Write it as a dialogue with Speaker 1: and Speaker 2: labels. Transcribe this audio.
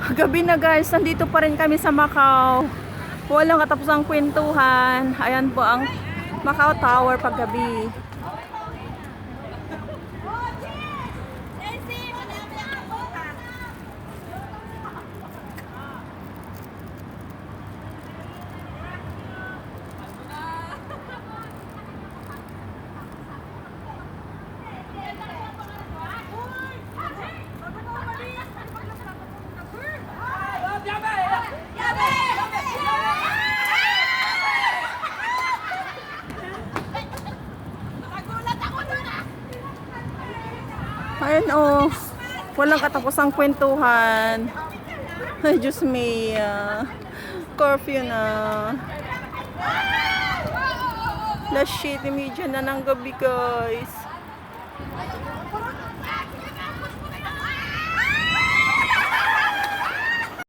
Speaker 1: Gabi na guys, nandito pa rin kami sa Macau. Walang katapusang kwentuhan. Ayan po ang Macau Tower paggabi. Ayan oh, walang katapusang kwentuhan. Ay, Diyos mia. Curfew na. Last shit, media na ng gabi guys.